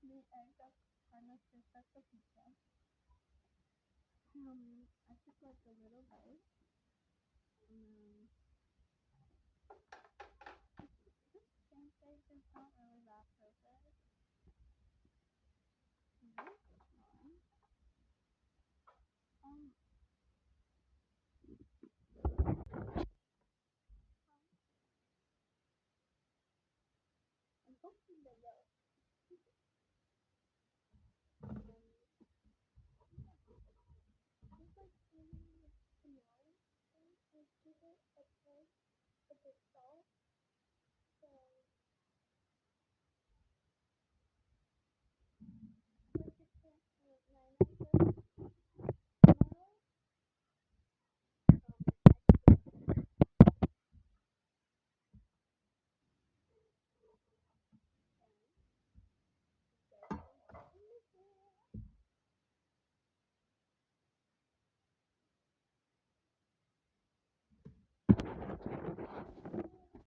The egg of kind of just like the pizza. I took like a little bite, and then this pancake is not really that perfect. This one, um, I'm hoping that yellow. Just like really small, I give it a try.